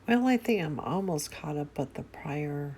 Well, I think I'm almost caught up with the prior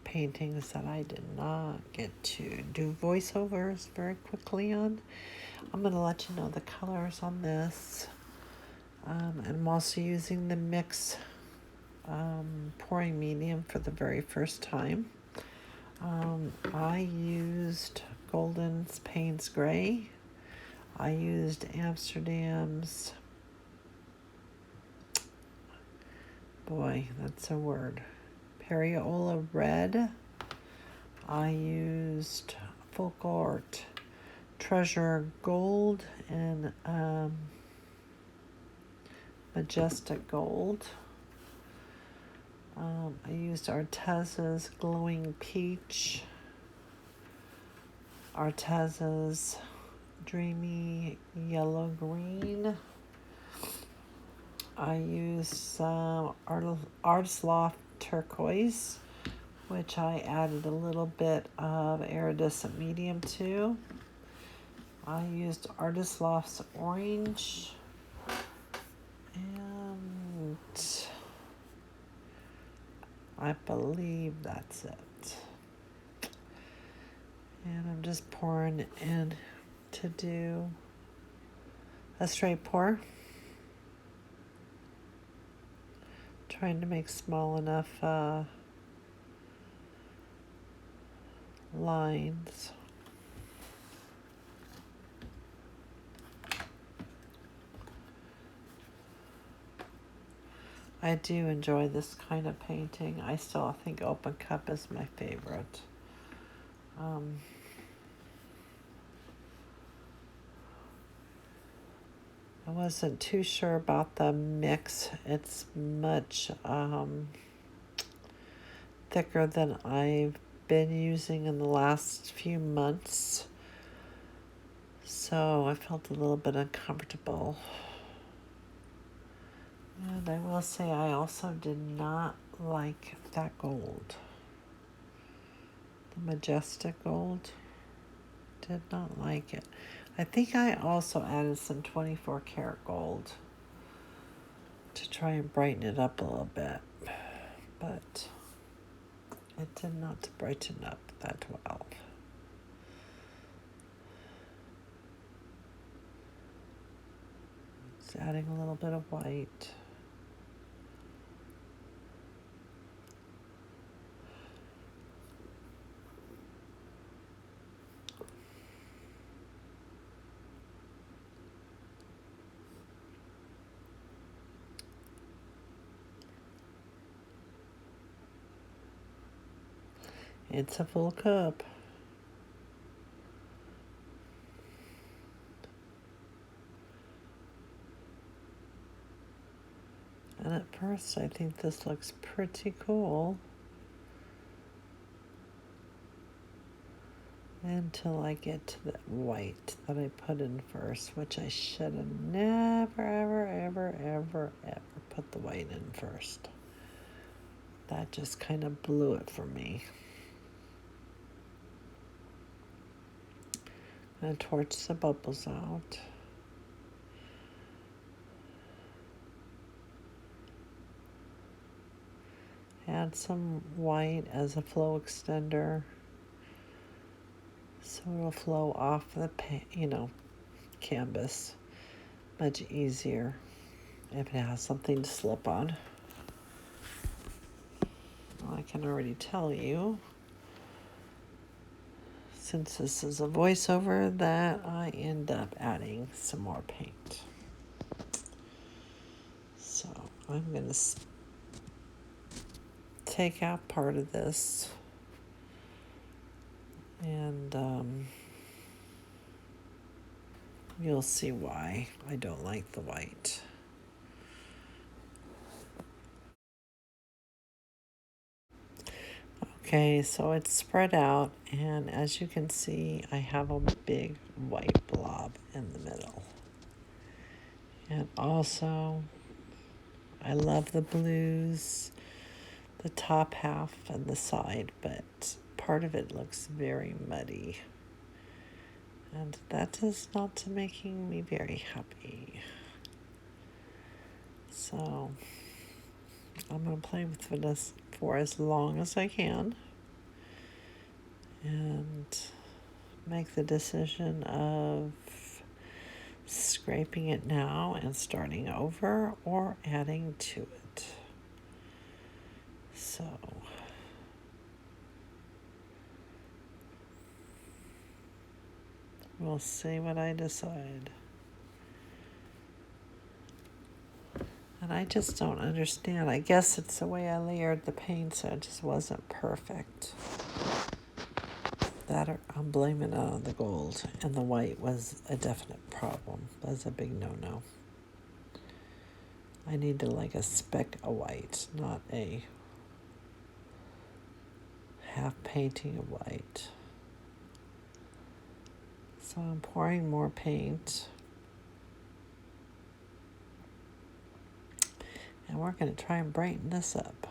paintings that I did not get to do voiceovers very quickly on. I'm going to let you know the colors on this. And I'm also using the mix pouring medium for the very first time. I used Golden's Payne's Gray. I used Amsterdam's, boy, that's a word, Periola Red. I used Folk Art Treasure Gold and Majestic Gold. I used Arteza's Glowing Peach, Arteza's Dreamy Yellow Green. I used Artist Loft Turquoise, which I added a little bit of iridescent medium to. I used Artist Loft's Orange, and I believe that's it. And I'm just pouring in to do a straight pour. Trying to make small enough lines. I do enjoy this kind of painting. I still think Open Cup is my favorite. I wasn't too sure about the mix. It's much thicker than I've been using in the last few months. So I felt a little bit uncomfortable. And I will say I also did not like that gold. The Majestic Gold. Did not like it. I think I also added some 24 karat gold to try and brighten it up a little bit. But it did not brighten up that well. It's adding a little bit of white. It's a full cup. And at first I think this looks pretty cool. Until I get to the white that I put in first, which I should have never, ever put the white in first. That just kind of blew it for me. And torch the bubbles out. Add some white as a flow extender, so it'll flow off the canvas much easier if it has something to slip on. Well, I can already tell you, since this is a voiceover, that I end up adding some more paint. So I'm going to take out part of this, and you'll see why I don't like the white. Okay, so it's spread out, and as you can see, I have a big white blob in the middle. And also, I love the blues, the top half and the side, but part of it looks very muddy. And that is not making me very happy. So I'm going to play with this for as long as I can and make the decision of scraping it now and starting over or adding to it. So we'll see what I decide. And I just don't understand. I guess it's the way I layered the paint, so it just wasn't perfect. That I'm blaming it on the gold, and the white was a definite problem. That's a big no-no. I need to like a speck of white, not a half painting of white. So I'm pouring more paint. And we're going to try and brighten this up.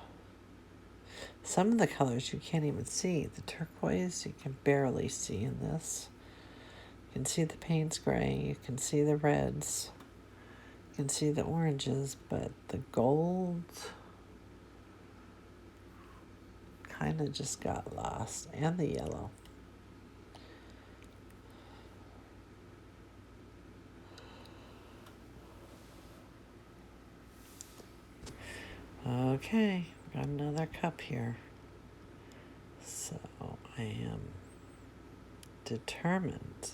Some of the colors you can't even see. The turquoise you can barely see in this. You can see the paint's gray. You can see the reds. You can see the oranges. But the gold kind of just got lost. And the yellow. Okay, got another cup here. So I am determined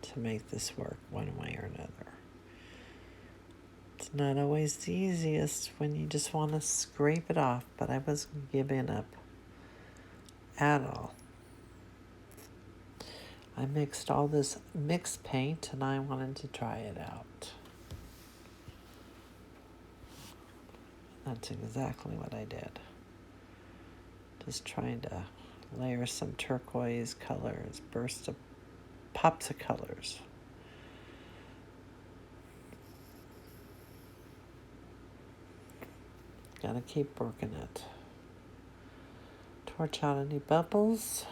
to make this work one way or another. It's not always the easiest when you just want to scrape it off, but I wasn't giving up at all. I mixed all this mixed paint and I wanted to try it out. That's exactly what I did. Just trying to layer some turquoise colors, pops of colors. Gotta keep working it. Torch out any bubbles,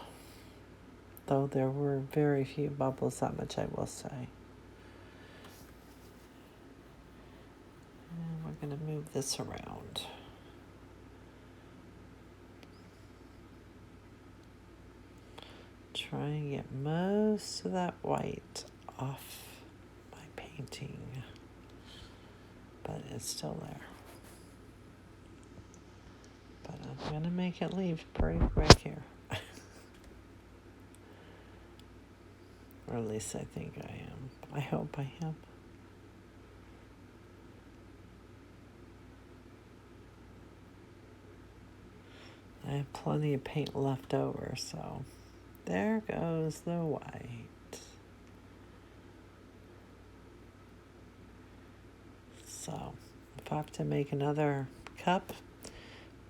though there were very few bubbles, that much I will say. And we're gonna move this around. Try and get most of that white off my painting, but it's still there. But I'm gonna make it leave pretty quick here. Or at least I think I am. I hope I am. I have plenty of paint left over, so there goes the white. So if I have to make another cup,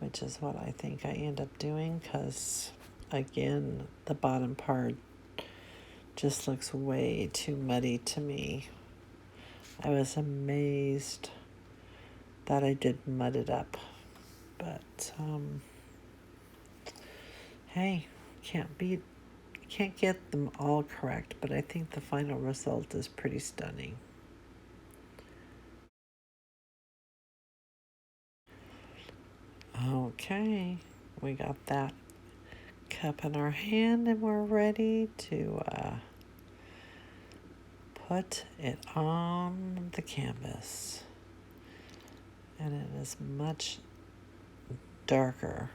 which is what I think I end up doing, because again, the bottom part just looks way too muddy to me. I was amazed that I did mud it up, but hey, can't get them all correct, but I think the final result is pretty stunning. Okay, we got that cup in our hand and we're ready to put it on the canvas. And it is much darker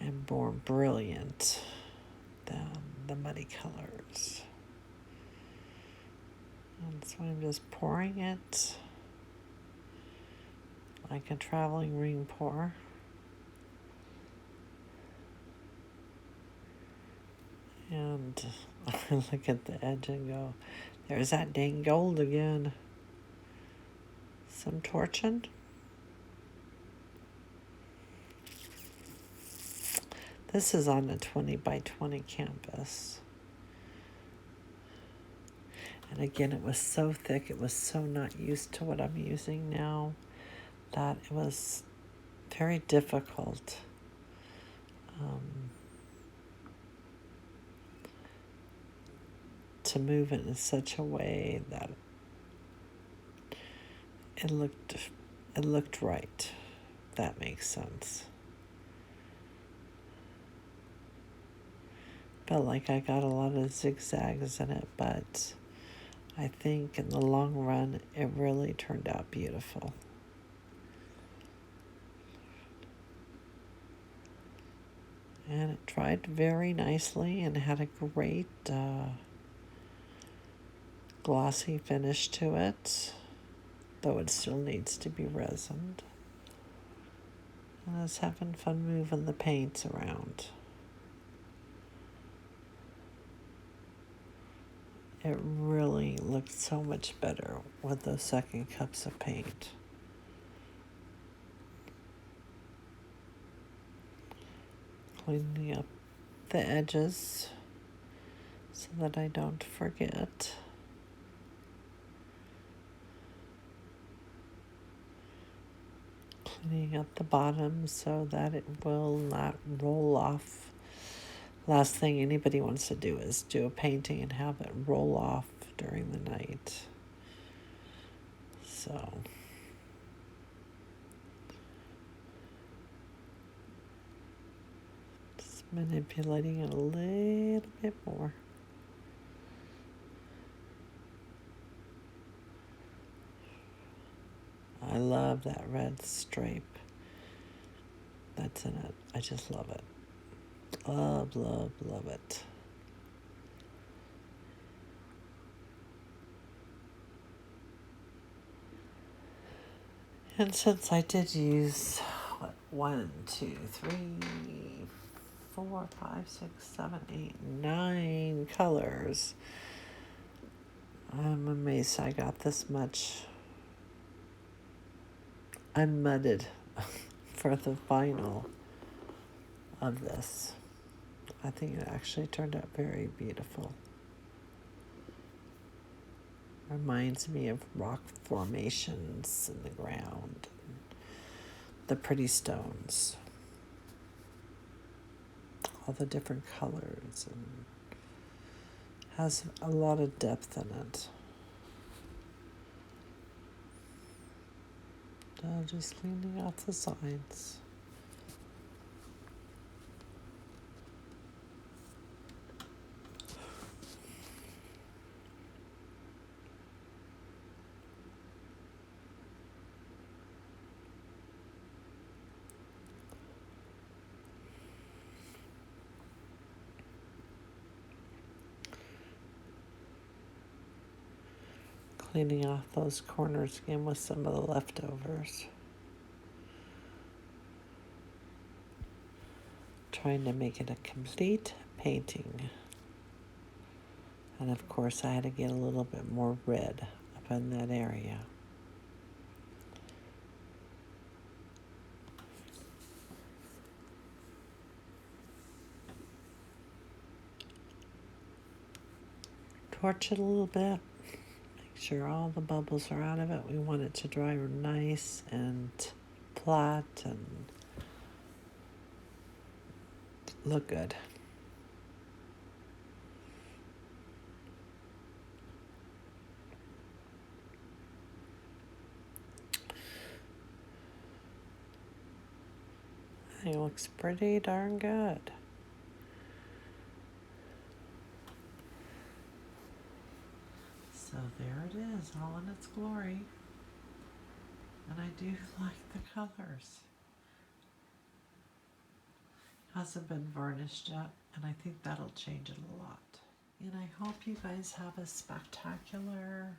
and more brilliant than the muddy colors. And so I'm just pouring it like a traveling ring pour. And I look at the edge and go, there's that dang gold again. Some torching. This is on a 20 by 20 canvas. And again, it was so thick, it was so not used to what I'm using now, that it was very difficult. To move it in such a way that it looked right. if that makes sense. Felt like I got a lot of zigzags in it, but I think in the long run, it really turned out beautiful. And it dried very nicely and had a great glossy finish to it, though it still needs to be resined. And I was having fun moving the paints around. It really looked so much better with those second cups of paint. Cleaning up the edges so that I don't forget. Cleaning up the bottom so that it will not roll off. Last thing anybody wants to do is do a painting and have it roll off during the night. So just manipulating it a little bit more. I love that red stripe that's in it. I just love it. Love, love, love it. And since I did use, 1, 2, 3, 4, 5, 6, 7, 8, 9 colors, I'm amazed I got this much unmudded for the final of this. I think it actually turned out very beautiful. Reminds me of rock formations in the ground, the pretty stones, all the different colors, and has a lot of depth in it. Just cleaning out the sides. Cleaning off those corners again with some of the leftovers. Trying to make it a complete painting. And of course I had to get a little bit more red up in that area. Torch it a little bit. Make sure all the bubbles are out of it. We want it to dry nice and flat and look good. I think it looks pretty darn good. So there it is, all in its glory. And I do like the colors. Hasn't been varnished yet, and I think that'll change it a lot. And I hope you guys have a spectacular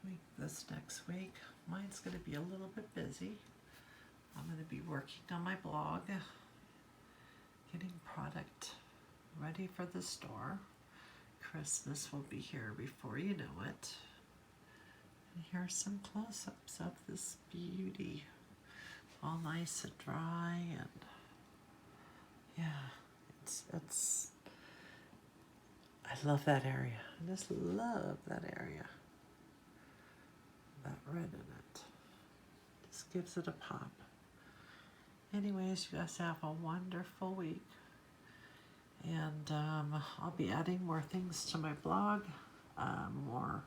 week this next week. Mine's going to be a little bit busy. I'm going to be working on my blog, getting product ready for the store. Christmas will be here before you know it. And here's some close-ups of this beauty. All nice and dry, and yeah, it's I love that area. I just love that area. That red in it. Just gives it a pop. Anyways, you guys have a wonderful week. And I'll be adding more things to my blog, more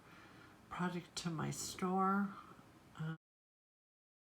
product to my store.